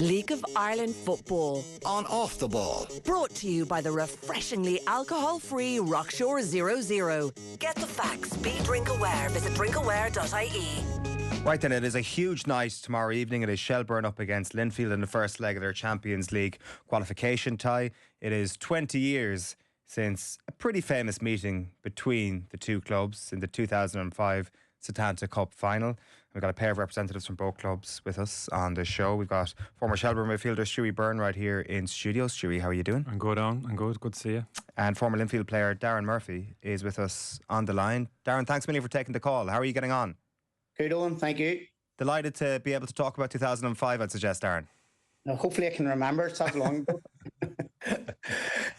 League of Ireland football. On Off the Ball. Brought to you by the refreshingly alcohol-free Rockshore 00. Get the facts. Be drink aware. Visit drinkaware.ie. Right then, it is a huge night tomorrow evening. It is Shelbourne up against Linfield in the first leg of their Champions League qualification tie. It is 20 years since a pretty famous meeting between the two clubs in the 2005 Satanta Cup final. We've got a pair of representatives from both clubs with us on the show. We've got former Shelbourne midfielder Stuey BYRNE right here in studio. Stuey, how are you doing? I'm good, on. I'm good. Good to see you. And former Linfield player Darren Murphy is with us on the line. Darren, thanks a million for taking the call. How are you getting on? Good on, thank you. Delighted to be able to talk about 2005, I'd suggest, Darren. Now, hopefully I can remember. It's that long ago.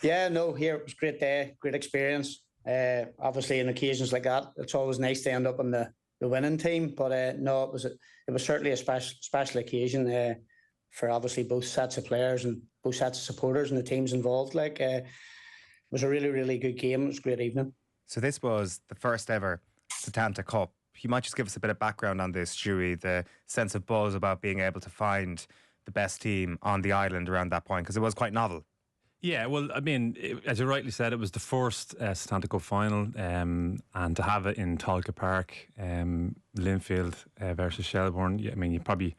Yeah, no, here it was a great day, great experience. Obviously, in occasions like that, it's always nice to end up on the winning team. But no, it was certainly a special occasion for obviously both sets of players and both sets of supporters and the teams involved. It was a really, really good game. It was a great evening. So this was the first ever Satanta Cup. You might just give us a bit of background on this, Stuey, the sense of buzz about being able to find the best team on the island around that point, because it was quite novel. Yeah, well, I mean, as you rightly said, it was the first Satanta Cup final, and to have it in Talca Park, Linfield versus Shelbourne, I mean, you probably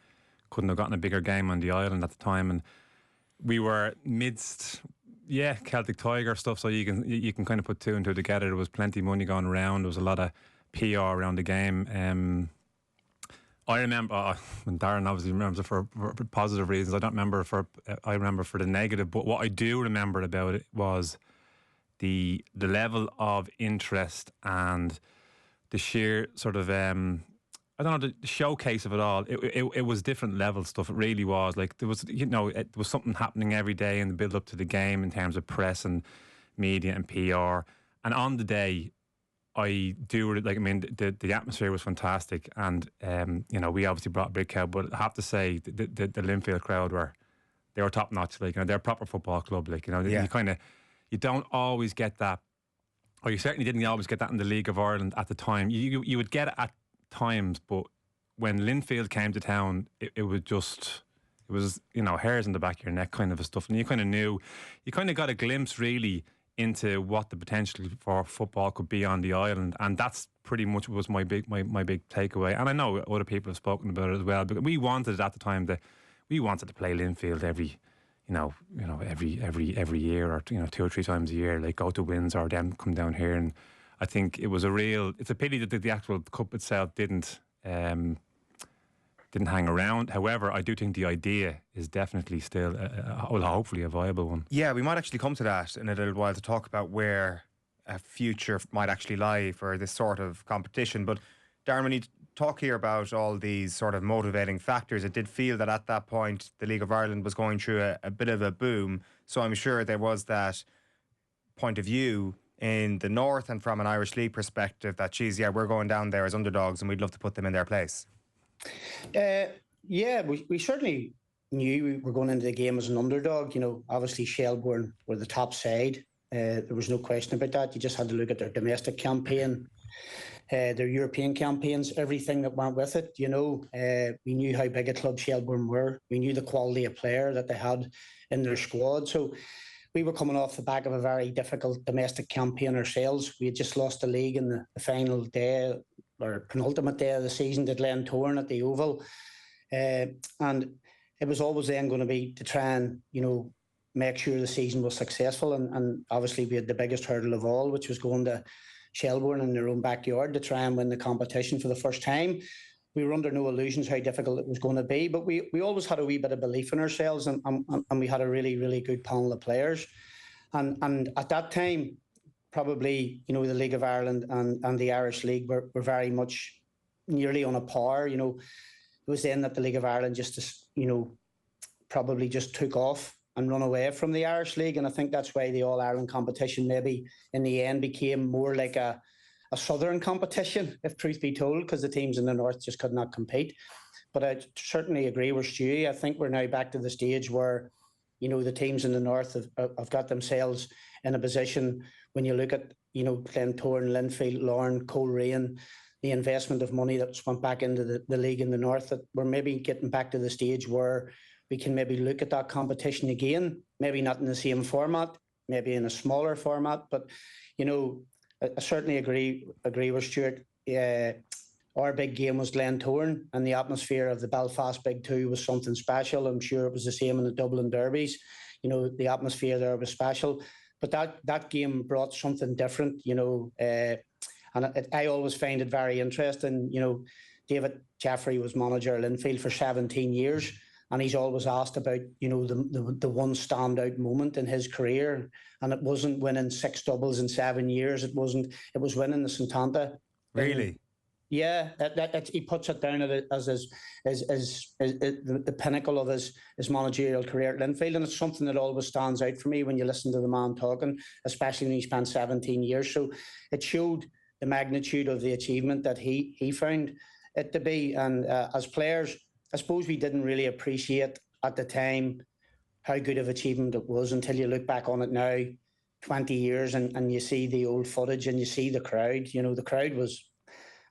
couldn't have gotten a bigger game on the island at the time, and we were midst, Celtic Tiger stuff, so you can kind of put two and two together. There was plenty of money going around. There was a lot of PR around the game. I remember, and Darren obviously remembers it for positive reasons. I don't remember I remember for the negative. But what I do remember about it was the level of interest and the sheer sort of the showcase of it all. It was different level stuff. It really was. Like there was something happening every day in the build up to the game in terms of press and media and PR. And on the day, the atmosphere was fantastic, and we obviously brought a big crowd, but I have to say the Linfield crowd were top notch. They're a proper football club. You don't always get that, or you certainly didn't always get that in the League of Ireland at the time. You would get it at times, but when Linfield came to town, it was hairs in the back of your neck kind of a stuff, and you kind of got a glimpse really into what the potential for football could be on the island, and that's pretty much was my big takeaway. And I know other people have spoken about it as well, but we wanted at the time we wanted to play Linfield every year, or 2 or 3 times a year, like go to Windsor or them come down here. And I think it's a pity that the actual cup itself didn't hang around. However, I do think the idea is definitely still, hopefully a viable one. Yeah, we might actually come to that in a little while to talk about where a future might actually lie for this sort of competition. But Darren, when you talk here about all these sort of motivating factors, it did feel that at that point the League of Ireland was going through a bit of a boom. So I'm sure there was that point of view in the north and from an Irish League perspective that, we're going down there as underdogs and we'd love to put them in their place. We certainly knew we were going into the game as an underdog. Obviously Shelbourne were the top side. There was no question about that. You just had to look at their domestic campaign, their European campaigns, everything that went with it. We knew how big a club Shelbourne were. We knew the quality of player that they had in their squad. So we were coming off the back of a very difficult domestic campaign ourselves. We had just lost the league in the final day, or penultimate day of the season, to Glentoran at the Oval. And it was always then going to be to try and, make sure the season was successful. And obviously we had the biggest hurdle of all, which was going to Shelbourne in their own backyard to try and win the competition for the first time. We were under no illusions how difficult it was going to be, but we always had a wee bit of belief in ourselves, and we had a really, really good panel of players. And at that time, probably, the League of Ireland and the Irish League were very much nearly on a par. It was then that the League of Ireland probably just took off and run away from the Irish League. And I think that's why the All-Ireland competition maybe in the end became more like a southern competition, if truth be told, because the teams in the north just could not compete. But I certainly agree with Stuey. I think we're now back to the stage where, the teams in the north have got themselves in a position, when you look at, Glentoran, Linfield, Larne, Coleraine, the investment of money that's went back into the league in the north, that we're maybe getting back to the stage where we can maybe look at that competition again, maybe not in the same format, maybe in a smaller format. But, you know, I certainly agree with Stuart. Our big game was Glentoran, and the atmosphere of the Belfast Big Two was something special. I'm sure it was the same in the Dublin derbies. You know, the atmosphere there was special. But that game brought something different, you know, I always find it very interesting. You know, David Jeffrey was manager of Linfield for 17 years, and he's always asked about, you know, the one standout moment in his career, and it wasn't winning 6 doubles in 7 years. It was winning the Satanta. Really? Yeah, he puts it down as the pinnacle of his managerial career at Linfield, and it's something that always stands out for me when you listen to the man talking, especially when he spent 17 years. So it showed the magnitude of the achievement that he found it to be. And as players, I suppose we didn't really appreciate at the time how good of achievement it was until you look back on it now, 20 years, and you see the old footage and you see the crowd. You know, the crowd was,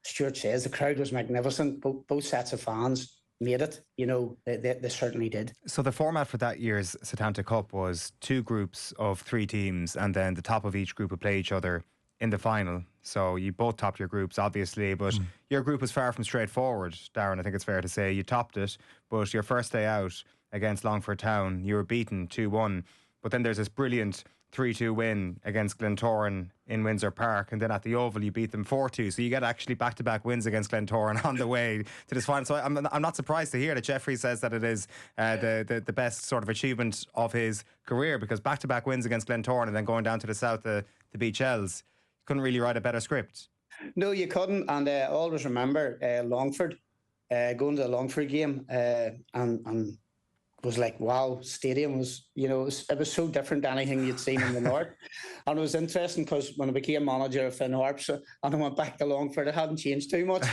Stuart says, the crowd was magnificent. Both sets of fans made it. You know, they certainly did. So the format for that year's Satanta Cup was 2 groups of 3 teams, and then the top of each group would play each other in the final. So you both topped your groups, obviously, but your group was far from straightforward, Darren. I think it's fair to say you topped it, but your first day out against Longford Town, you were beaten 2-1. But then there's this brilliant 3-2 win against Glentoran in Windsor Park, and then at the Oval you beat them 4-2. So you get actually back-to-back wins against Glentoran on the way to this final. So I'm not surprised to hear that Jeffrey says that it is the best sort of achievement of his career, because back-to-back wins against Glentoran and then going down to the south to beat Shels. You couldn't really write a better script. No, you couldn't. And I always remember Longford, going to the Longford game, and was like, wow, stadium was, you know, it was so different to anything you'd seen in the north. And it was interesting because when I became manager of Finn Harps and I went back to Longford, it hadn't changed too much.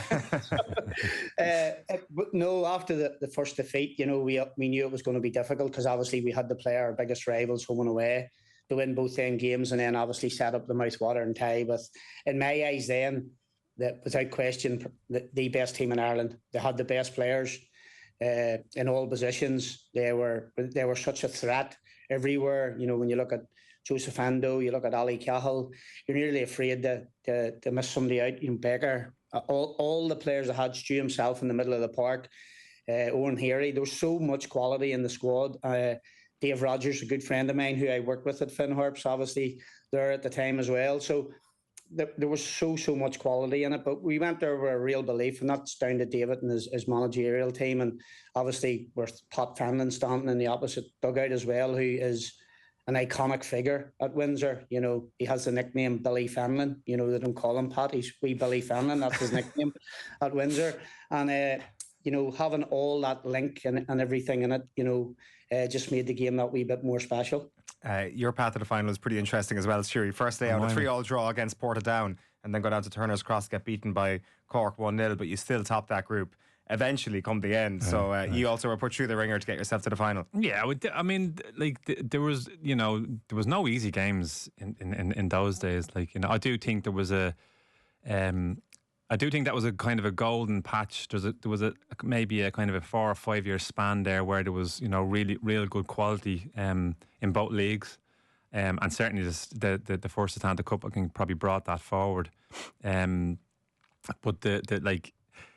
But no, after the first defeat, you know, we knew it was going to be difficult because obviously we had to play our biggest rivals home and away to win both them games, and then obviously set up the mouthwatering tie. But in my eyes then, without question, the best team in Ireland. They had the best players. In all positions, they were such a threat everywhere. You know, when you look at Joseph Ando, you look at Ali Cahill, you're nearly afraid to miss somebody out. You know, Becker, all the players that had Stu himself in the middle of the park, Owen Harry. There was so much quality in the squad. Dave Rogers, a good friend of mine who I worked with at Finn Harps, obviously there at the time as well. So there was so much quality in it, but we went there with a real belief, and that's down to David and his managerial team, and obviously with Pat Fenlon standing in the opposite dugout as well, who is an iconic figure at Windsor. You know, he has the nickname Billy Fenlon. You know, they don't call him Pat, he's wee Billy Fenlon, that's his nickname at Windsor. And you know, having all that link and everything in it, you know, just made the game that wee bit more special. Your path to the final was pretty interesting as well, Stuey. First day out, a 3-3 draw against Portadown, and then go down to Turner's Cross, get beaten by Cork 1-0, but you still topped that group eventually come the end. So you also were put through the ringer to get yourself to the final. Yeah, I mean, like there was no easy games in those days. Like, you know, I do think there was I do think that was a kind of a golden patch. There was maybe a kind of a 4 or 5 year span there where there was, you know, real good quality in both leagues, and certainly the first Satanta Cup I think probably brought that forward. But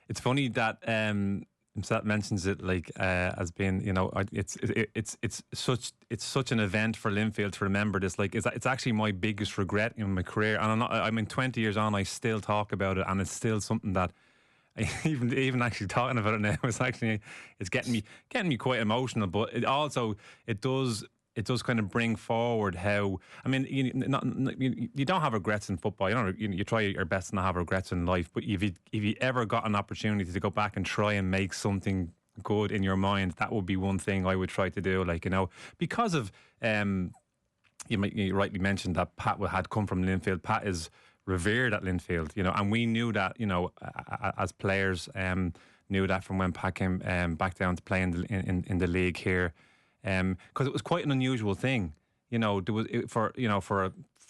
it's funny that Sat mentions it like as being, you know, it's such an event for Linfield to remember this. Like, it's actually my biggest regret in my career, and I mean 20 years on I still talk about it, and it's still something that even actually talking about it now it's getting me quite emotional. But it does kind of bring forward how, I mean, you don't have regrets in football. You try your best to not have regrets in life. But if you ever got an opportunity to go back and try and make something good in your mind, that would be one thing I would try to do. Like, you know, because of you rightly mentioned that Pat had come from Linfield. Pat is revered at Linfield, you know, and we knew that, you know, as players, knew that from when Pat came back down to play in the league here. Because it was quite an unusual thing, you know. There was for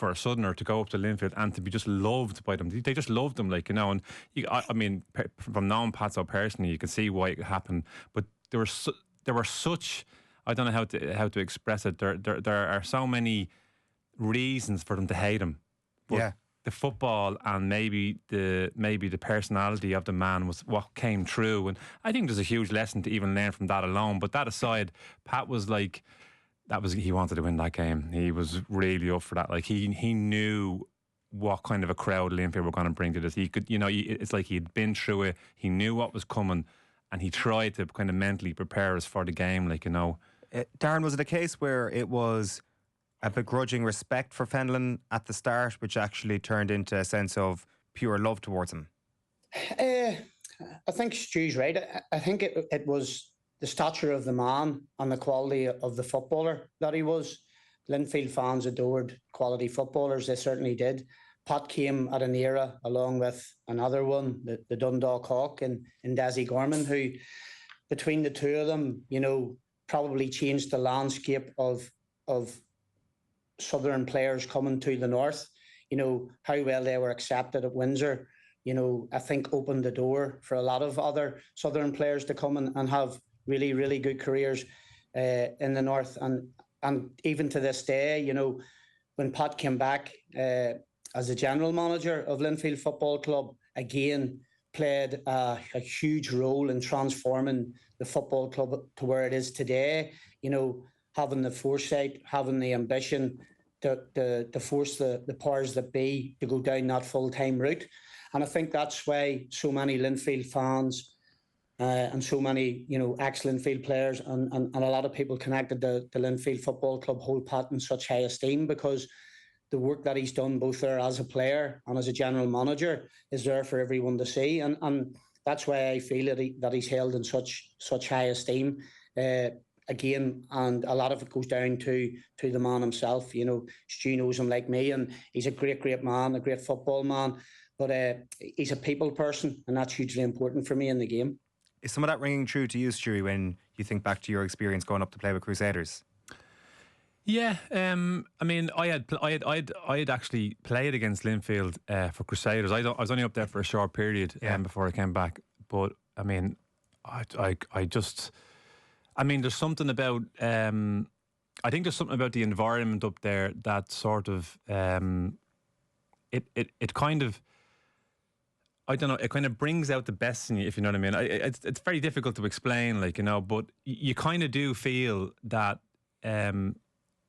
a Southerner to go up to Linfield and to be just loved by them. They just loved them, like, you know. And I mean, from knowing Pat so personally, you can see why it happened. But there there were such, I don't know how to express it. There are so many reasons for them to hate him. But the football and maybe the personality of the man was what came through, and I think there's a huge lesson to even learn from that alone. But that aside, Pat was like, he wanted to win that game. He was really up for that. Like he knew what kind of a crowd Linfield were going to bring to this. He could, it's like he'd been through it. He knew what was coming, and he tried to kind of mentally prepare us for the game. Darren, was it a case where it was a begrudging respect for Fenlon at the start, which actually turned into a sense of pure love towards him? I think Stu's right. I think it was the stature of the man and the quality of the footballer that he was. Linfield fans adored quality footballers. They certainly did. Pat came at an era along with another one, the Dundalk Hawk and Desi Gorman, who between the two of them, probably changed the landscape of Southern players coming to the north. How well they were accepted at Windsor, I think opened the door for a lot of other Southern players to come and have really, really good careers in the north. And even to this day, when Pat came back as the general manager of Linfield Football Club, again, played a huge role in transforming the football club to where it is today. Having the foresight, having the ambition to force the powers that be to go down that full-time route. And I think that's why so many Linfield fans and so many, ex-Linfield players and a lot of people connected to the Linfield Football Club hold Pat in such high esteem, because the work that he's done both there as a player and as a general manager is there for everyone to see. And that's why I feel that he's held in such high esteem. Again, and a lot of it goes down to the man himself. Stu knows him like me, and he's a great man, a great football man. But he's a people person, and that's hugely important for me in the game. Is some of that ringing true to you, Stuey, when you think back to your experience going up to play with Crusaders? Yeah, I'd actually played against Linfield for Crusaders. I was only up there for a short period before I came back. But there's something about I think there's something about the environment up there that sort of it kind of, I don't know, it kind of brings out the best in you, if you know what I mean. It's very difficult to explain, but you kind of do feel that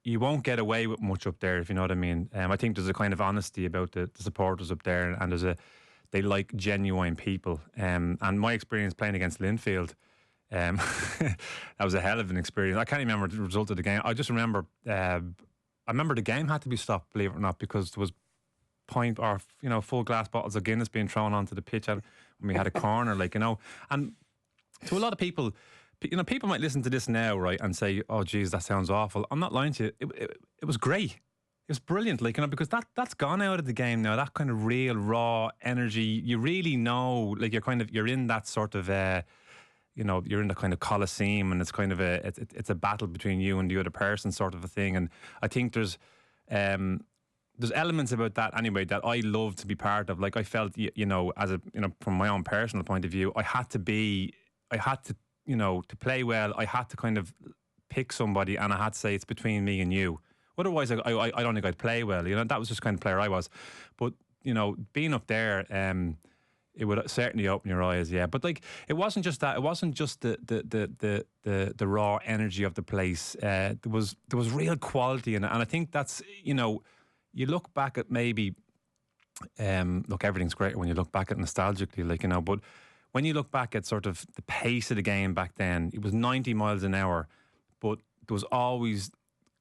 you won't get away with much up there, if you know what I mean. I think there's a kind of honesty about the supporters up there, and they like genuine people. And my experience playing against Linfield, that was a hell of an experience. I can't remember the result of the game. I just remember, the game had to be stopped, believe it or not, because there was full glass bottles of Guinness being thrown onto the pitch when we had a corner, and to a lot of people, people might listen to this now, right, and say, "Oh, geez, that sounds awful." I'm not lying to you. It was great. It was brilliant, because that's gone out of the game now. That kind of real raw energy. You really know, you're in that sort of, you're in the kind of coliseum, and it's kind of it's a battle between you and the other person, sort of a thing. And I think there's elements about that anyway that I love to be part of. I felt, from my own personal point of view, I had to to play well, I had to kind of pick somebody, and I had to say it's between me and you. Otherwise, I don't think I'd play well. That was just the kind of player I was. But being up there, it would certainly open your eyes. Yeah, but it wasn't just that. It wasn't just the raw energy of the place. There was real quality in it, and I think that's you look back at maybe everything's great when you look back at nostalgically, but when you look back at sort of the pace of the game back then, it was 90 miles an hour, but there was always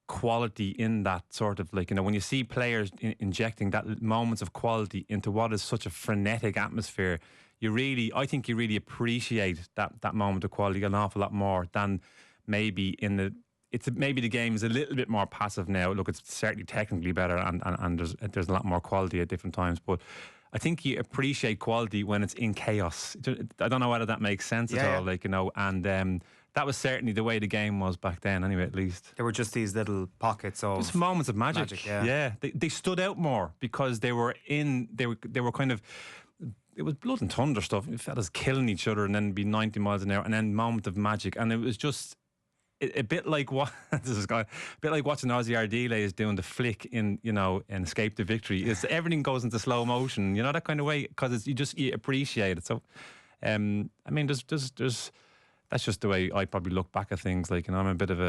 quality in that sort of when you see players injecting that moments of quality into what is such a frenetic atmosphere, I think you really appreciate that moment of quality an awful lot more than maybe maybe the game is a little bit more passive now. Look, it's certainly technically better, and there's a lot more quality at different times, but I think you appreciate quality when it's in chaos. I don't know whether that makes sense at all, and that was certainly the way the game was back then anyway, at least. There were just these little pockets of... Just moments of magic. Yeah. They stood out more because they were kind of... It was blood and thunder stuff. Fellas killing each other and then be 90 miles an hour and then moment of magic. And it was just... a bit like what this is going, a bit like watching Ozzy Ardila is doing the flick in, you know, in Escape the Victory. It's everything goes into slow motion, you know, that kind of way, because you appreciate it. So, I mean, there's that's just the way I probably look back at things. Like, you know, I'm a bit of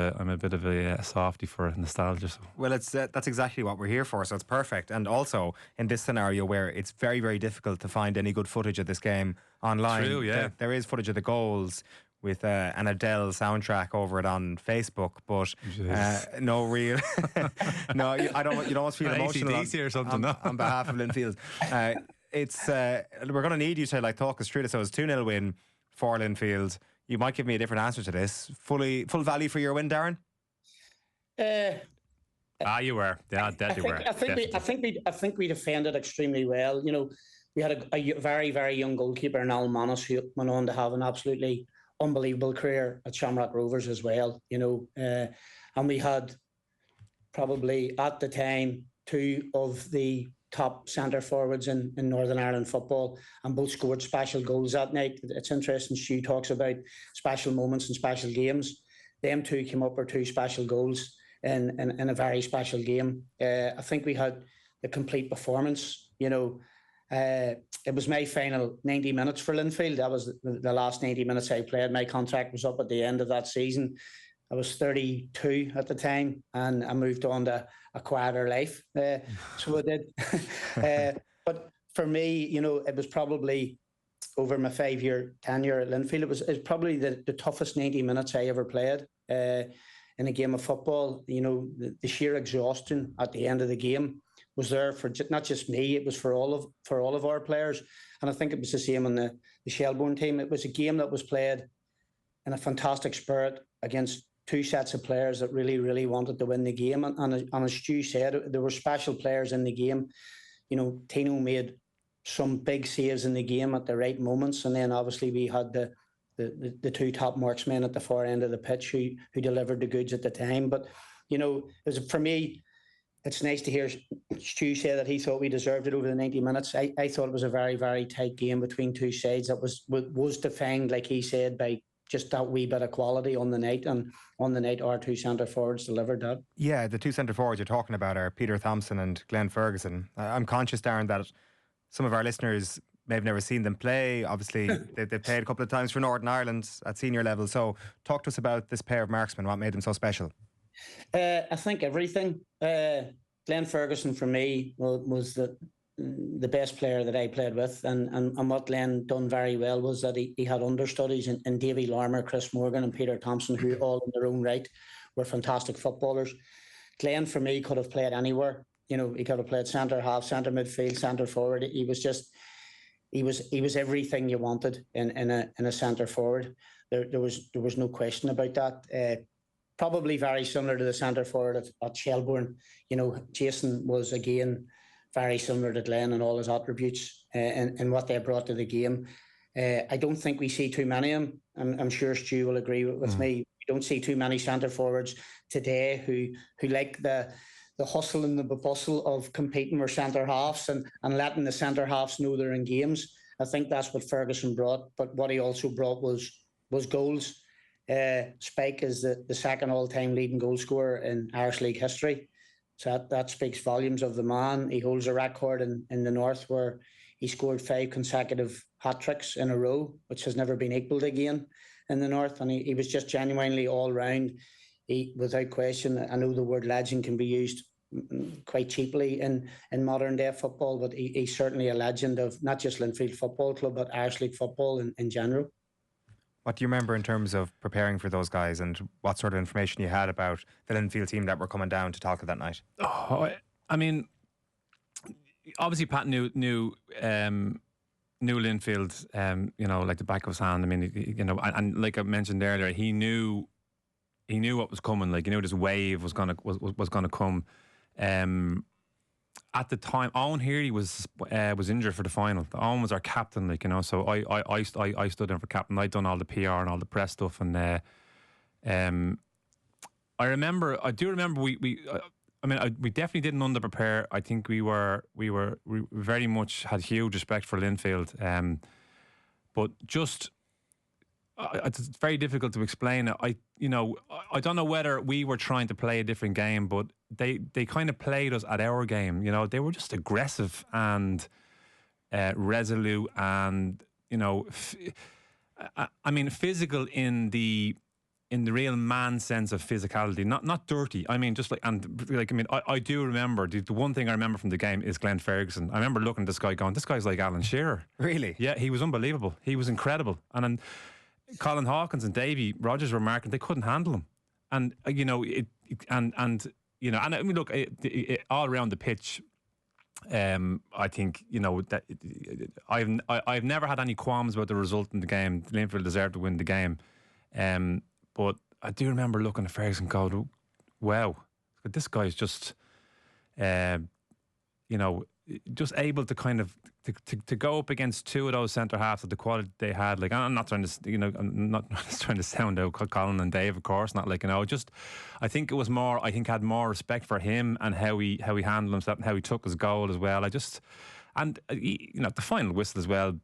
a softie for nostalgia. So. Well, it's that's exactly what we're here for, so it's perfect. And also in this scenario where it's very, very difficult to find any good footage of this game online. True, yeah. There is footage of the goals with an Adele soundtrack over it on Facebook, but no real. No, I don't. You don't want to feel emotional AC/DC or something on behalf of Linfield. We're going to need you to like talk us through this. So it's 2-0 win for Linfield. You might give me a different answer to this. Full value for your win, Darren? You were. Yeah, that you were. I think we defended extremely well. You know, we had a very, very young goalkeeper in Alan Manos, who went on to have an absolutely unbelievable career at Shamrock Rovers as well. You know, and we had probably at the time 2 of the top centre forwards in Northern Ireland football, and both scored special goals that night. It's interesting, Stu talks about special moments and special games. Them 2 came up with 2 special goals in a very special game. I think we had the complete performance. You know, it was my final 90 minutes for Linfield. That was the last 90 minutes I played. My contract was up at the end of that season. I was 32 at the time, and I moved on to a quieter life. So I did. But for me, you know, it was probably over my 5-year tenure at Linfield. It was probably the toughest 90 minutes I ever played in a game of football. You know, the sheer exhaustion at the end of the game was there for not just me. It was for all of our players, and I think it was the same on the Shelbourne team. It was a game that was played in a fantastic spirit against 2 sets of players that really, really wanted to win the game. And as Stu said, there were special players in the game. You know, Tino made some big saves in the game at the right moments, and then obviously we had the 2 top marksmen at the far end of the pitch who delivered the goods at the time. But you know, for me, it's nice to hear Stu say that he thought we deserved it over the 90 minutes. I thought it was a very, very tight game between 2 sides that was defined, like he said, by just that wee bit of quality on the night, and on the night our 2 centre forwards delivered that. Yeah, the 2 centre forwards you're talking about are Peter Thompson and Glenn Ferguson. I'm conscious, Darren, that some of our listeners may have never seen them play. Obviously, they played a couple of times for Northern Ireland at senior level. So talk to us about this pair of marksmen. What made them so special? I think everything. Glenn Ferguson for me was the best player that I played with, and what Glenn done very well was that he had understudies in Davy Larmour, Chris Morgan and Peter Thompson, who all in their own right were fantastic footballers. Glenn for me could have played anywhere. You know, he could have played centre half, centre midfield, centre forward. He was everything you wanted in a centre forward. There was no question about that. Probably very similar to the centre forward at Shelbourne. You know, Jason was again very similar to Glenn in all his attributes and what they brought to the game. I don't think we see too many of them. I'm sure Stu will agree with me. We don't see too many centre forwards today who like the hustle and the bustle of competing with centre halves and letting the centre halves know they're in games. I think that's what Ferguson brought, but what he also brought was goals. Spike is the second all-time leading goal scorer in Irish League history. So that speaks volumes of the man. He holds a record in the North where he scored 5 consecutive hat-tricks in a row, which has never been equalled again in the North. And he was just genuinely all-round. Without question, I know the word legend can be used quite cheaply in modern-day football, but he's certainly a legend of not just Linfield Football Club, but Irish League football in general. What do you remember in terms of preparing for those guys, and what sort of information you had about the Linfield team that were coming down to Talca that night? Oh, I mean, obviously Pat knew Linfield, you know, like the back of his hand. I mean, you know, and like I mentioned earlier, he knew what was coming. Like, you know, this wave was gonna come. At the time, Eoin Sheahan was injured for the final. Eoin was our captain, like, you know. So I stood in for captain. I'd done all the PR and all the press stuff, and I do remember we definitely didn't underprepare. I think we very much had huge respect for Linfield, but just It's very difficult to explain. I don't know whether we were trying to play a different game, but they kind of played us at our game. They were just aggressive and resolute, and physical in the real man sense of physicality, not dirty. I do remember the one thing I remember from the game is Glenn Ferguson. I remember looking at this guy going, this guy's like Alan Shearer. Really? Yeah, he was unbelievable. He was incredible. And then Colin Hawkins and Davy Rogers were marking, they couldn't handle him. And look, all around the pitch, I think that I've never had any qualms about the result in the game. Linfield deserved to win the game, but I do remember looking at Ferguson going, "Wow, this guy's just, just able to kind of to go up against two of those centre halves of the quality they had." Like, I'm not trying to, I'm not trying to sound out Colin and Dave, of course, not like, just, I think it was more, I think had more respect for him and how he handled himself and how he took his goal as well. The final whistle as well.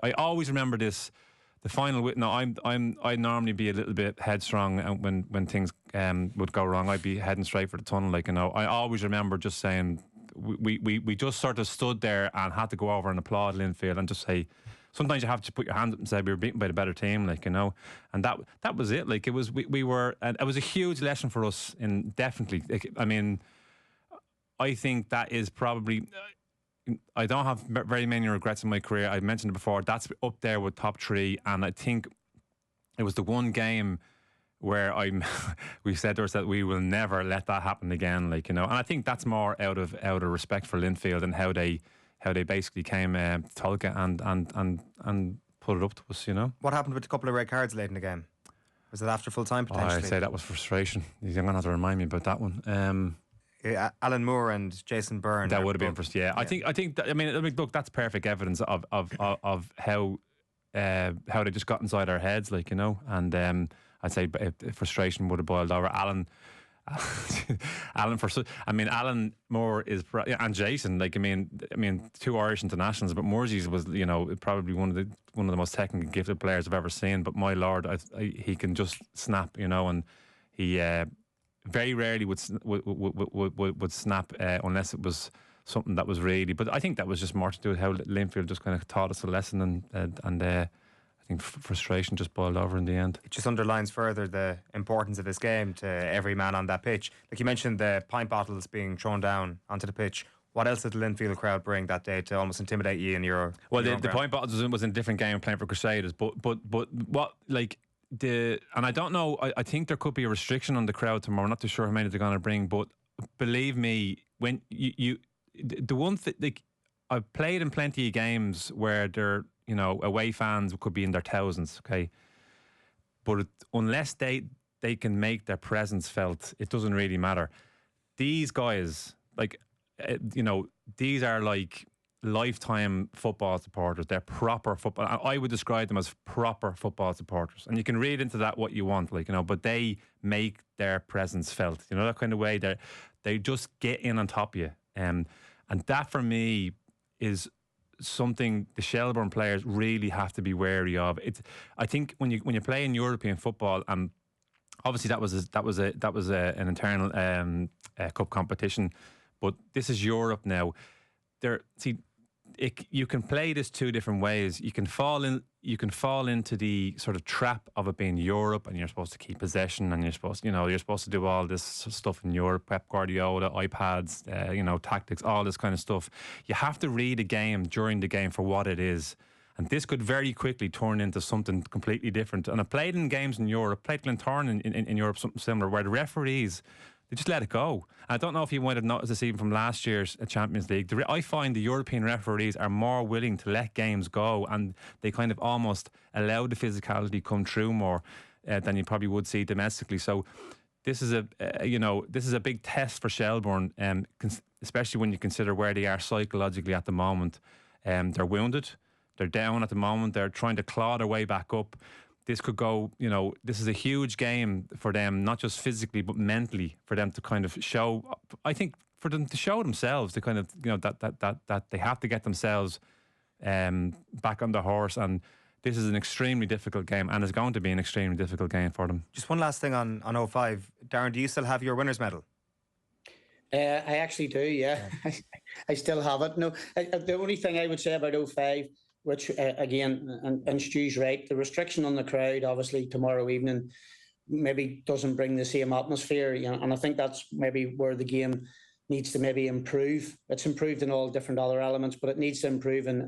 I always remember this. The final whistle. No, I'd normally be a little bit headstrong when things would go wrong. I'd be heading straight for the tunnel. I always remember just saying, we just sort of stood there and had to go over and applaud Linfield and just say, sometimes you have to put your hands up and say we were beaten by the better team, and that was it. Like, it was we were, and it was a huge lesson for us. In definitely, I think that is probably. I don't have very many regrets in my career. I mentioned it before. That's up there with top three, and I think it was the one game where we said to ourselves we will never let that happen again. And I think that's more out of respect for Linfield and how they basically came to Tolka and put it up to us. What happened with a couple of red cards late in the game? Was it after full time potentially? I'd say that was frustration. You're going to have to remind me about that one. Alan Moore and Jason Byrne. That would have been first. Yeah, I think. Look, that's perfect evidence of how they just got inside our heads, and I'd say frustration would have boiled over. Alan Moore is, and Jason, two Irish internationals, but Moorsies was, probably one of the most technically gifted players I've ever seen. But my lord, he can just snap, and he very rarely would snap unless it was something that was really. But I think that was just more to do with how Linfield just kind of taught us a lesson, and I think frustration just boiled over in the end. It just underlines further the importance of this game to every man on that pitch. Like you mentioned, the pint bottles being thrown down onto the pitch. What else did the Linfield crowd bring that day to almost intimidate you in your? Well, the pint bottles was in a different game playing for Crusaders, but what and I don't know. I think there could be a restriction on the crowd tomorrow. I'm not too sure how many they're going to bring, but believe me, when the one thing, I've played in plenty of games where they're, away fans could be in their thousands, okay, but unless they can make their presence felt, it doesn't really matter. These guys, these are like lifetime football supporters. They're proper football. I would describe them as proper football supporters, and you can read into that what you want, but they make their presence felt. That kind of way. They just get in on top of you, and that for me is something the Shelbourne players really have to be wary of. I think when you play in European football, and obviously that was an internal cup competition, but this is Europe now. You can play this two different ways. You can fall into the sort of trap of it being Europe, and you're supposed to keep possession, and you're supposed to do all this stuff in Europe, Pep Guardiola, iPads, tactics, all this kind of stuff. You have to read a game during the game for what it is. And this could very quickly turn into something completely different. And I played in games in Europe, played Glentoran in Europe, something similar, where the referees, they just let it go. I don't know if you might have noticed this even from last year's Champions League. I find the European referees are more willing to let games go, and they kind of almost allow the physicality come through more than you probably would see domestically. So this is a big test for Shelbourne, especially when you consider where they are psychologically at the moment. They're wounded. They're down at the moment. They're trying to claw their way back up. This could go, this is a huge game for them, not just physically, but mentally, for them to kind of show, I think, for them to show themselves, to kind of, that they have to get themselves back on the horse and this is an extremely difficult game, and it's going to be an extremely difficult game for them. Just one last thing on 05. Darren, do you still have your winner's medal? I actually do, yeah. I still have it. No, the only thing I would say about 05, which again, and Stu's right, the restriction on the crowd, obviously tomorrow evening, maybe doesn't bring the same atmosphere, and I think that's maybe where the game needs to maybe improve. It's improved in all different other elements, but it needs to improve in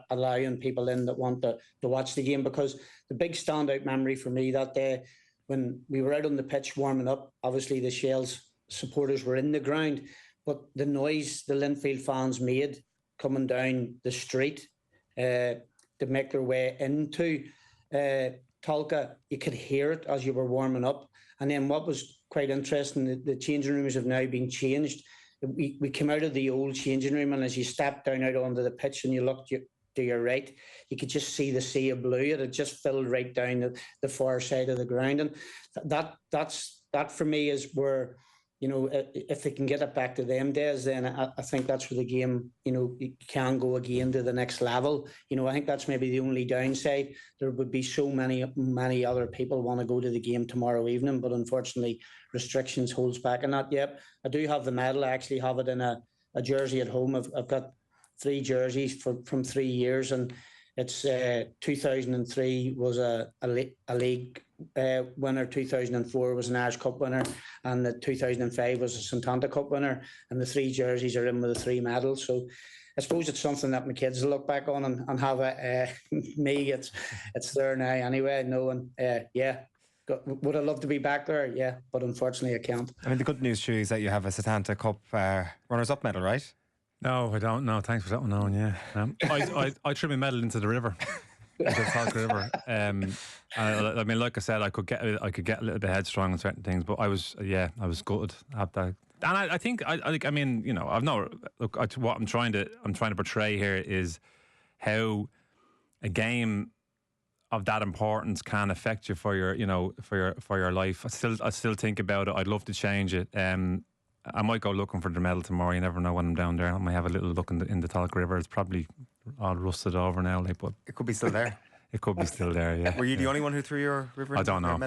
allowing people in that want to watch the game, because the big standout memory for me that day, when we were out on the pitch warming up, obviously the Shels supporters were in the ground, but the noise the Linfield fans made coming down the street to make their way into Tolka, you could hear it as you were warming up. And then what was quite interesting, the changing rooms have now been changed. We came out of the old changing room, and as you stepped down out onto the pitch and you looked to your right, you could just see the sea of blue. It had just filled right down the far side of the ground. And that for me is where, if they can get it back to them days, then I think that's where the game, can go again to the next level. I think that's maybe the only downside. There would be so many other people want to go to the game tomorrow evening, but unfortunately restrictions holds back on that. Yep, I do have the medal. I actually have it in a jersey at home. I've got 3 jerseys from 3 years, and it's 2003 was a league winner, 2004 was an Irish Cup winner, and the 2005 was a Satanta Cup winner, and the 3 jerseys are in with the 3 medals. So I suppose it's something that my kids will look back on and have me. It's there now anyway. Knowing, would I love to be back there? Yeah, but unfortunately I can't. I mean, the good news, Stu, is that you have a Satanta Cup runners-up medal, right? No, I don't. No, thanks for that one, Owen. Yeah, I threw my medal into the river, into the Talc River. I mean, like I said, I could get a little bit headstrong on certain things, but I was gutted at that. And I think I've no look. What I'm trying to portray here is how a game of that importance can affect you for your life. I still think about it. I'd love to change it. I might go looking for the medal tomorrow. You never know when I'm down there. I might have a little look in the Talc River. It's probably all rusted over now, but it could be still there. It could be still there. Yeah. Were you the only one who threw your river? I don't know.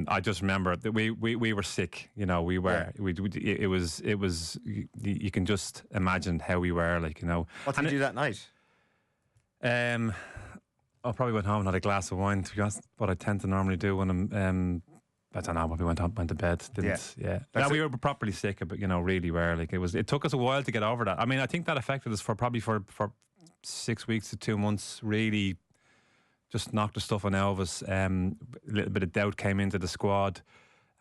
I just remember that we were sick. We were. Yeah. It was. You can just imagine how we were. What did you do that night? I probably went home and had a glass of wine. To be honest, what I tend to normally do when I'm. I don't know when we went to bed. We were properly sick, but really were. It took us a while to get over that. I mean, I think that affected us for 6 weeks to 2 months. Really, just knocked the stuff on Elvis. A little bit of doubt came into the squad,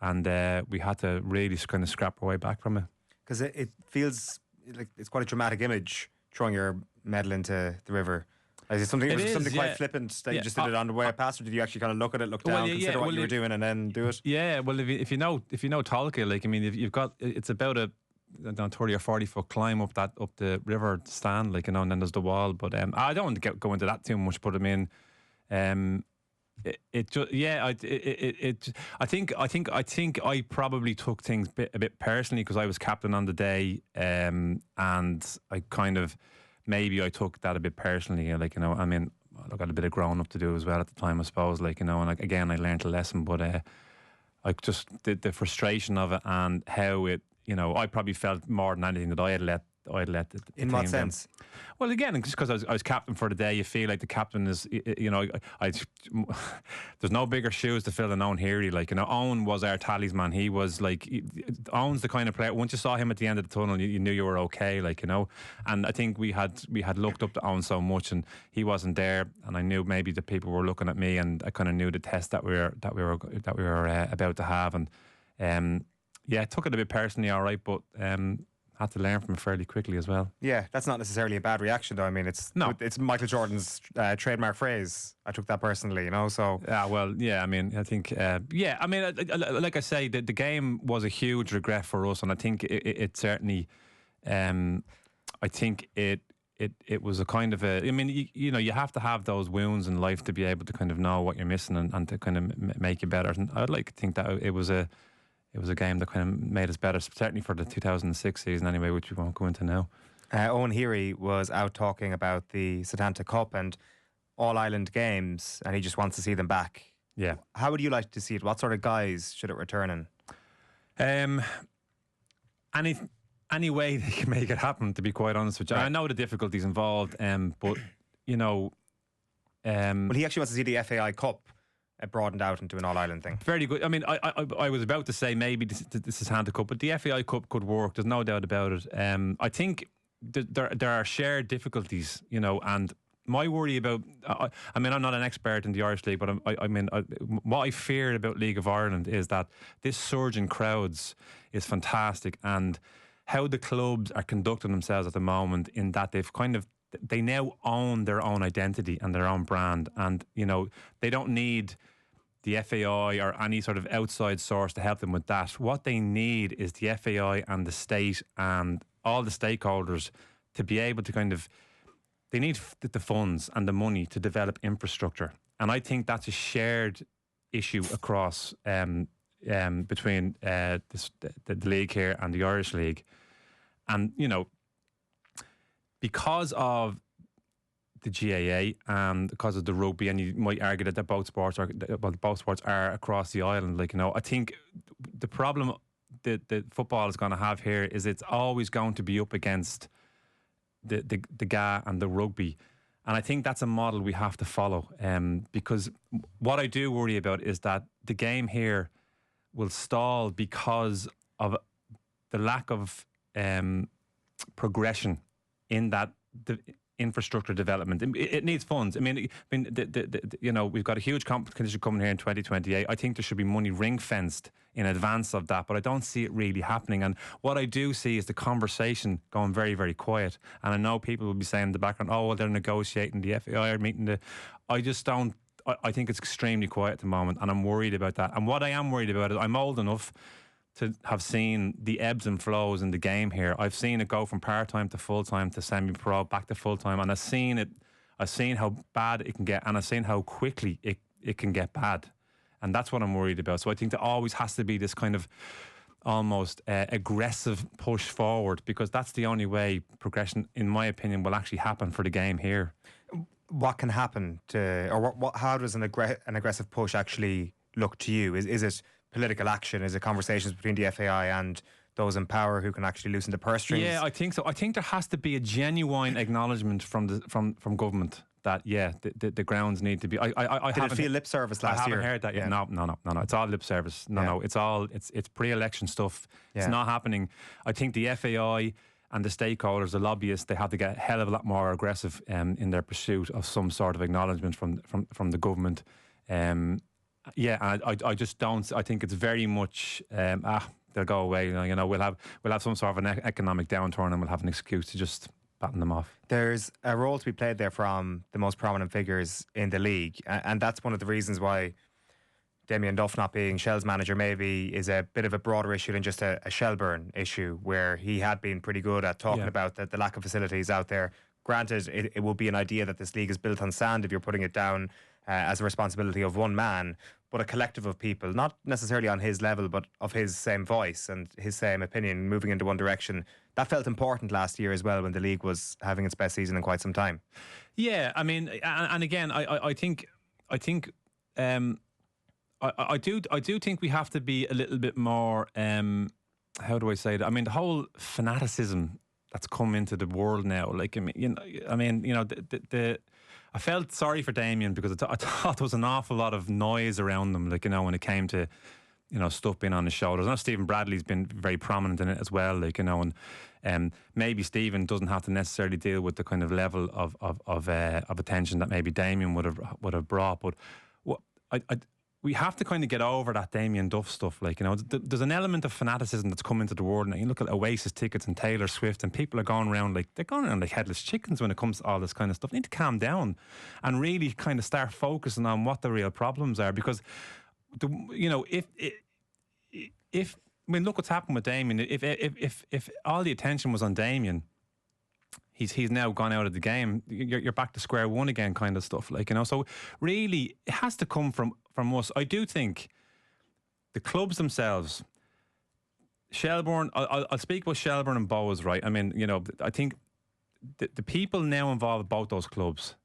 and we had to really kind of scrap our way back from it. Because it feels like it's quite a dramatic image, throwing your medal into the river. Is it something quite flippant that you just did it on the way past, or did you actually kind of look at it, look down, consider what you were doing, and then do it? Yeah, well, if you know Tolka, you've got, it's about a 30 or 40 foot climb up the river stand, and then there's the wall. But I don't want to go into that too much. But I mean, I think I probably took things a bit personally because I was captain on the day, and I kind of. Maybe I took that a bit personally, I mean, I got a bit of growing up to do as well at the time, I suppose, and again, I learned a lesson, but I just did the frustration of it and how it, I probably felt more than anything that I had let the in what sense? Well, again, just because I was captain for the day, you feel like the captain is, there's no bigger shoes to fill than Owen Heary. Owen was our talisman. He was Owen's the kind of player. Once you saw him at the end of the tunnel, you knew you were okay. And I think we had looked up to Owen so much, and he wasn't there. And I knew maybe the people were looking at me, and I kind of knew the test that we were about to have. And I took it a bit personally, all right, but. Had to learn from it fairly quickly as well. Yeah, that's not necessarily a bad reaction, though. I mean, it's Michael Jordan's trademark phrase. I took that personally, so. Yeah, well, yeah. I mean, I think, I mean, like I say, the game was a huge regret for us, and I think it certainly, I think it was a kind of a. I mean, you have to have those wounds in life to be able to kind of know what you're missing and to kind of make you better. And I'd like to think that it was a game that kind of made us better, certainly for the 2006 season anyway, which we won't go into now. Eoin Sheahan was out talking about the Satanta Cup, and all-island games and he just wants to see them back. Yeah. How would you like to see it? What sort of guys should it return in? Any way they can make it happen, to be quite honest with you. Right. I know the difficulties involved, but you know, Well, he actually wants to see the FAI Cup broadened out into an all-island thing. very good. I mean, I was about to say maybe this is Satanta Cup, but the FAI Cup could work. There's no doubt about it. I think there are shared difficulties, you know, and my worry about, I mean, I'm not an expert in the Irish League, but what I fear about League of Ireland is that this surge in crowds is fantastic, and how the clubs are conducting themselves at the moment, in that they now own their own identity and their own brand, and you know, they don't need the FAI or any sort of outside source to help them with that. What they need is the FAI and the state and all the stakeholders to be able to they need the funds and the money to develop infrastructure. And I think that's a shared issue across between the league here and the Irish League. And, you know, because of the GAA and because of the rugby, and you might argue that both sports are across the island, like, you know, I think the problem that football is going to have here is it's always going to be up against the GAA and the rugby. And I think that's a model we have to follow, because what I do worry about is that the game here will stall because of the lack of progression in that the infrastructure development. It needs funds. I mean, you know, we've got a huge competition coming here in 2028. I think there should be money ring fenced in advance of that, but I don't see it really happening. And what I do see is the conversation going very, very quiet. And I know people will be saying in the background, oh, well, they're negotiating, the FAI are meeting I just don't. I think it's extremely quiet at the moment, and I'm worried about that. And what I am worried about is I'm old enough to have seen the ebbs and flows in the game here. I've seen it go from part-time to full-time to semi-pro, back to full-time, and I've seen how bad it can get, and I've seen how quickly it can get bad. And that's what I'm worried about. So I think there always has to be this kind of almost aggressive push forward, because that's the only way progression, in my opinion, will actually happen for the game here. What can happen how does an aggressive push actually look to you? Is it political action? Is it conversations between the FAI and those in power who can actually loosen the purse strings? Yeah, I think so. I think there has to be a genuine acknowledgement from government that the grounds need to be. I Did it feel lip service last year? I haven't heard that yet. Yeah. No. It's all lip service. No. It's pre-election stuff. Yeah. It's not happening. I think the FAI and the stakeholders, the lobbyists, they have to get a hell of a lot more aggressive in their pursuit of some sort of acknowledgement from the government. I just don't. I think it's very much they'll go away. You know, we'll have some sort of an economic downturn, and we'll have an excuse to just batten them off. There's a role to be played there from the most prominent figures in the league, and that's one of the reasons why Damien Duff not being Shels manager maybe is a bit of a broader issue than just a Shelbourne issue, where he had been pretty good at talking about the lack of facilities out there. Granted, it will be an idea that this league is built on sand if you're putting it down as a responsibility of one man, but a collective of people, not necessarily on his level, but of his same voice and his same opinion, moving into one direction. That felt important last year as well, when the league was having its best season in quite some time. Yeah, I mean, and again, I do think we have to be a little bit more. How do I say that? I mean, the whole fanaticism that's come into the world now. Like, I felt sorry for Damien, because I thought there was an awful lot of noise around him, like, you know, when it came to, you know, stuff being on his shoulders. I know Stephen Bradley's been very prominent in it as well, like, you know, and maybe Stephen doesn't have to necessarily deal with the kind of level of attention that maybe Damien would have brought. But we have to kind of get over that Damien Duff stuff. Like, you know, there's an element of fanaticism that's come into the world. And you look at Oasis tickets and Taylor Swift, and people are going around like headless chickens when it comes to all this kind of stuff. They need to calm down and really kind of start focusing on what the real problems are. Because, look what's happened with Damien. If all the attention was on Damien, he's now gone out of the game. You're back to square one again, kind of stuff. Like, you know, so really it has to come from us. I do think the clubs themselves, Shelbourne, I'll speak about Shelbourne and Bows, right? I mean, you know, I think the people now involved in both those clubs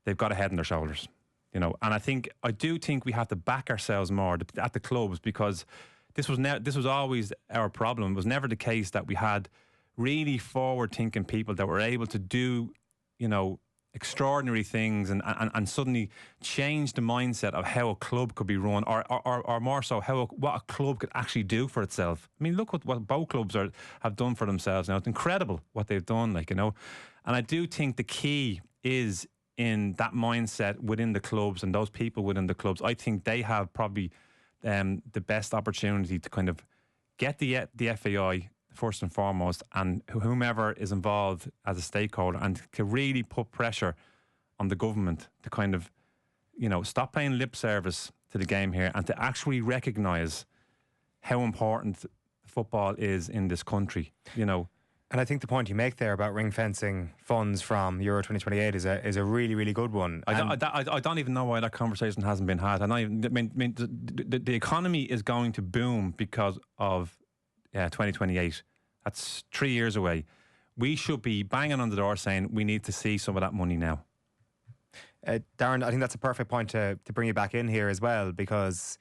they've got a head on their shoulders, you know. And I do think we have to back ourselves more at the clubs, because this was always our problem. It was never the case that we had really forward-thinking people that were able to do, you know, extraordinary things and suddenly change the mindset of how a club could be run, or more so what a club could actually do for itself. I mean, look what both clubs have done for themselves now. It's incredible what they've done, like, you know. And I do think the key is in that mindset within the clubs and those people within the clubs. I think they have probably the best opportunity to kind of get the FAI first and foremost, and whomever is involved as a stakeholder, and to really put pressure on the government to kind of, you know, stop paying lip service to the game here and to actually recognise how important football is in this country, you know. And I think the point you make there about ring fencing funds from Euro 2028 is a really, really good one. I don't even know why that conversation hasn't been had. The economy is going to boom because of 2028. That's 3 years away. We should be banging on the door saying we need to see some of that money now. Darren, I think that's a perfect point to bring you back in here as well, because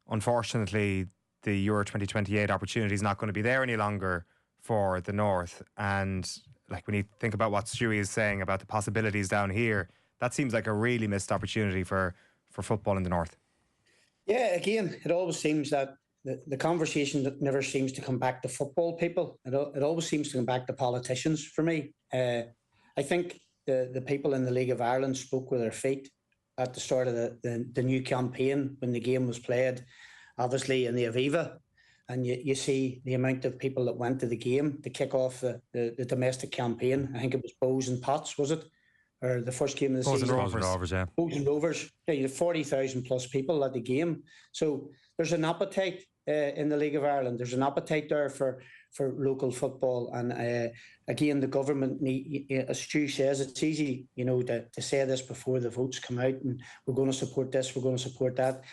unfortunately the Euro 2028 opportunity is not going to be there any longer for the North. And like, when you think about what Stuey is saying about the possibilities down here, that seems like a really missed opportunity for football in the North. Yeah, again, it always seems that the conversation that never seems to come back to football people. It always seems to come back to politicians for me. I think the people in the League of Ireland spoke with their feet at the start of the new campaign when the game was played, obviously in the Aviva. And you see the amount of people that went to the game to kick off the domestic campaign. I think it was Bows and Pots, was it? Or the first game of the season. Bows and Rovers, yeah. Bows and Rovers. Yeah, you had 40,000 plus people at the game. So there's an appetite in the League of Ireland. There's an appetite there for local football. And again, the government as Stu says, it's easy, you know, to say this before the votes come out and we're going to support this, we're going to support that.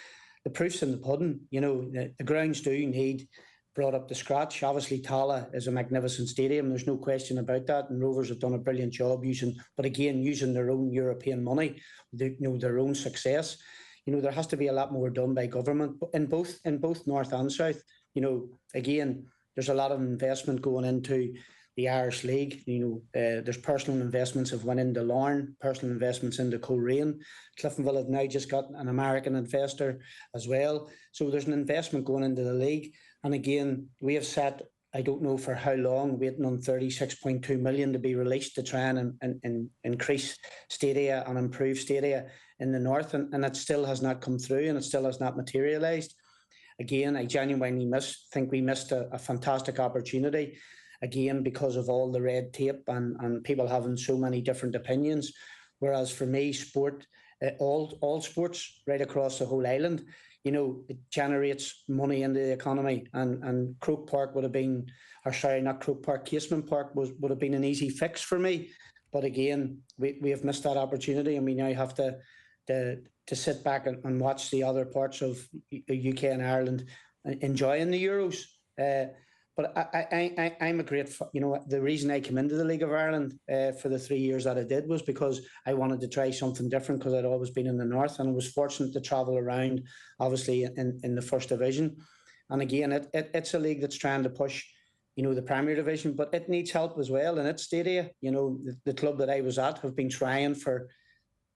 The proof's in the pudding. You know, the grounds do need brought up to scratch. Obviously, Tala is a magnificent stadium. There's no question about that. And Rovers have done a brilliant job using their own European money, their own success. You know, there has to be a lot more done by government in both North and South. You know, again, there's a lot of investment going into the Irish League. You know, there's personal investments have went into Larne, personal investments into Coleraine. Cliftonville have now just got an American investor as well. So there's an investment going into the league. And again, we have sat, I don't know for how long, waiting on 36.2 million to be released to try and increase stadia and improve stadia in the North. And it still has not come through and it still has not materialised. Again, I genuinely think we missed a fantastic opportunity. Again, because of all the red tape and people having so many different opinions. Whereas for me, sport, all sports right across the whole island, you know, it generates money into the economy. And Croke Park would have been, not Croke Park, Casement Park would have been an easy fix for me. But again, we have missed that opportunity, and we now have to sit back and watch the other parts of the UK and Ireland enjoying the Euros. But I'm a great, you know, the reason I came into the League of Ireland for the 3 years that I did was because I wanted to try something different, because I'd always been in the North and I was fortunate to travel around, obviously, in the First Division. And again, it's a league that's trying to push, you know, the Premier Division, but it needs help as well in its stadia. You know, the club that I was at have been trying for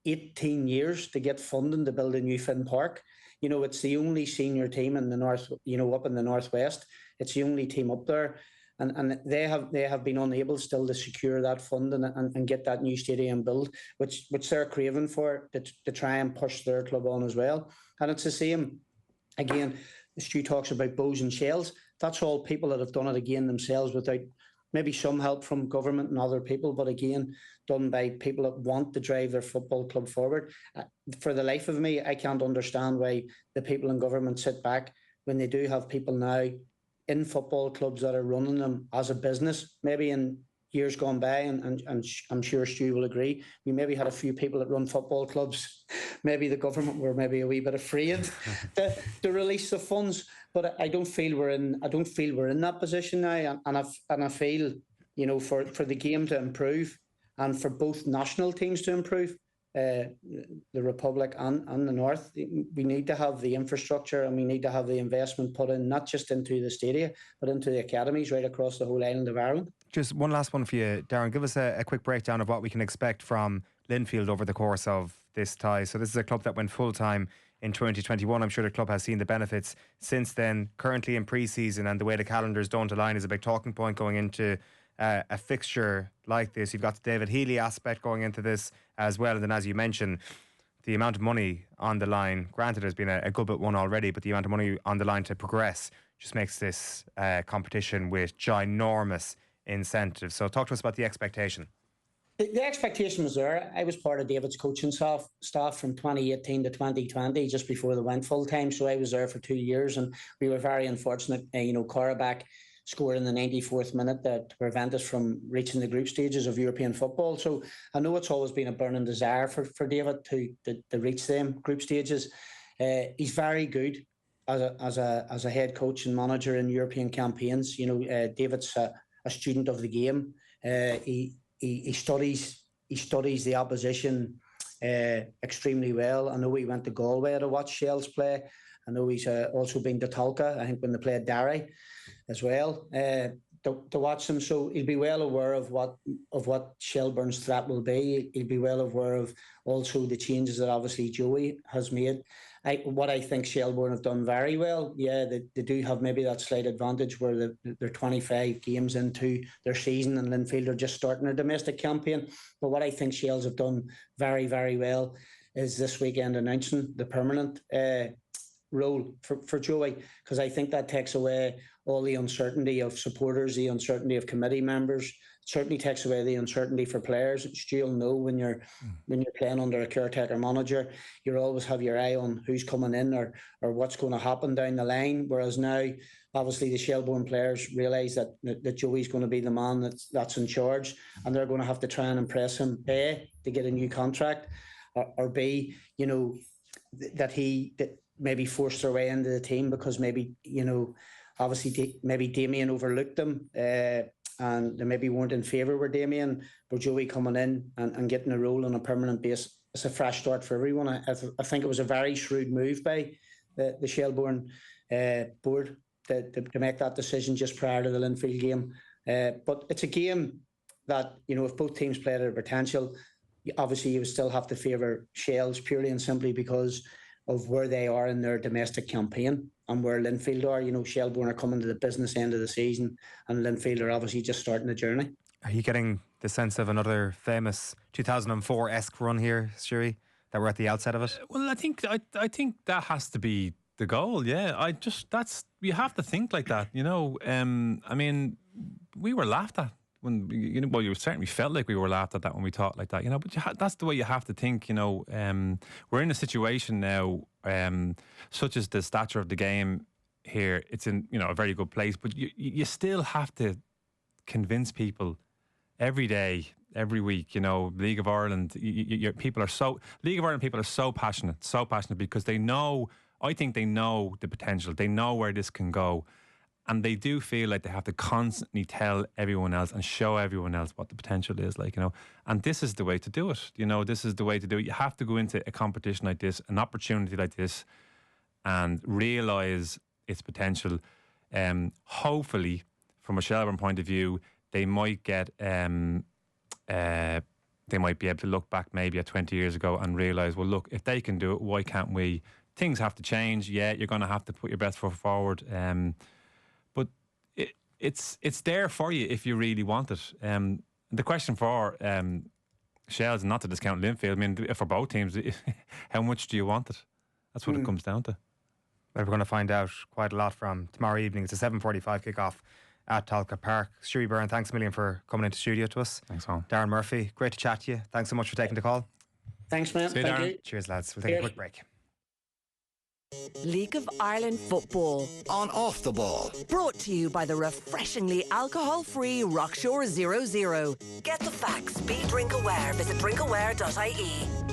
18 years to get funding to build a new Finn Park. You know, it's the only senior team in the North, you know, up in the Northwest. It's the only team up there. And they have been unable still to secure that funding and get that new stadium built, which they're craving for to try and push their club on as well. And it's the same, again, Stu talks about Bows and Shels. That's all people that have done it again themselves without maybe some help from government and other people, but again, done by people that want to drive their football club forward. For the life of me, I can't understand why the people in government sit back when they do have people now in football clubs that are running them as a business. Maybe in years gone by, and I'm sure Stu will agree, we maybe had a few people that run football clubs. Maybe the government were maybe a wee bit afraid to release the funds. But I don't feel we're in that position now, and I feel, you know, for the game to improve and for both national teams to improve, the Republic and the North. We need to have the infrastructure and we need to have the investment put in, not just into the stadia, but into the academies right across the whole island of Ireland. Just one last one for you, Darren. Give us a quick breakdown of what we can expect from Linfield over the course of this tie. So this is a club that went full-time in 2021. I'm sure the club has seen the benefits since then. Currently in pre-season, and the way the calendars don't align is a big talking point going into a fixture like this. You've got the David Healy aspect going into this as well. And then, as you mentioned, the amount of money on the line, granted there's been a good bit won already, but the amount of money on the line to progress just makes this competition with ginormous incentives. So talk to us about the expectation. The expectation was there. I was part of David's coaching staff from 2018 to 2020, just before they went full time. So I was there for 2 years, and we were very unfortunate. Karabakh scored in the 94th minute to prevent us from reaching the group stages of European football. So I know it's always been a burning desire for David to reach them group stages. He's very good as a head coach and manager in European campaigns. David's a student of the game. He studies the opposition extremely well. I know he went to Galway to watch Shels play. I know he's also been to Talca, I think, when they played Darren as well, to watch them. So he'll be well aware of what Shelbourne's threat will be. He'll be well aware of also the changes that obviously Joey has made. What I think Shelbourne have done very well, they do have maybe that slight advantage where they're 25 games into their season and Linfield are just starting their domestic campaign. But what I think Shels have done very, very well is this weekend announcing the permanent role for Joey, because I think that takes away all the uncertainty of supporters, the uncertainty of committee members. Certainly takes away the uncertainty for players. Stu will know when you're playing under a caretaker manager, you always have your eye on who's coming in or what's going to happen down the line. Whereas now, obviously, the Shelbourne players realise that Joey's going to be the man that's in charge, and they're going to have to try and impress him, A, to get a new contract, or B, that maybe forced their way into the team because maybe, obviously maybe Damien overlooked them and they maybe weren't in favour with Damien, but Joey coming in and getting a role on a permanent base, it's a fresh start for everyone. I think it was a very shrewd move by the Shelbourne board to make that decision just prior to the Linfield game. But it's a game that, if both teams play at their potential, obviously you would still have to favour Shels purely and simply because of where they are in their domestic campaign and where Linfield are. Shelbourne are coming to the business end of the season and Linfield are obviously just starting the journey. Are you getting the sense of another famous 2004-esque run here, Stuey, that we're at the outset of it? Well, I think that has to be the goal, yeah. You have to think like that, I mean, we were laughed at when, you certainly felt like we were laughed at that when we talked like that, but that's the way you have to think, We're in a situation now, such as the stature of the game here, it's in, a very good place, but you still have to convince people every day, every week, League of Ireland, people are so passionate because they know, I think they know the potential, they know where this can go. And they do feel like they have to constantly tell everyone else and show everyone else what the potential is, And this is the way to do it. This is the way to do it. You have to go into a competition like this, an opportunity like this, and realise its potential. Hopefully, from a Shelbourne point of view, they might get, they might be able to look back maybe at 20 years ago and realise, well, look, if they can do it, why can't we? Things have to change. Yeah, you're going to have to put your best foot forward. But it's there for you if you really want it. The question for Shels, and not to discount Linfield, I mean, for both teams, how much do you want it? That's what it comes down to. Well, we're going to find out quite a lot from tomorrow evening. It's a 7:45 kick-off at Talca Park. Stuey Byrne, thanks a million for coming into studio to us. Thanks, Hon. Darren Murphy, great to chat to you. Thanks so much for taking the call. Thanks, man. See you, Darren. Cheers, lads. We'll take a quick break. League of Ireland football. On Off the Ball. Brought to you by the refreshingly alcohol-free Rockshore 00. Get the facts. Be drink aware. Visit drinkaware.ie.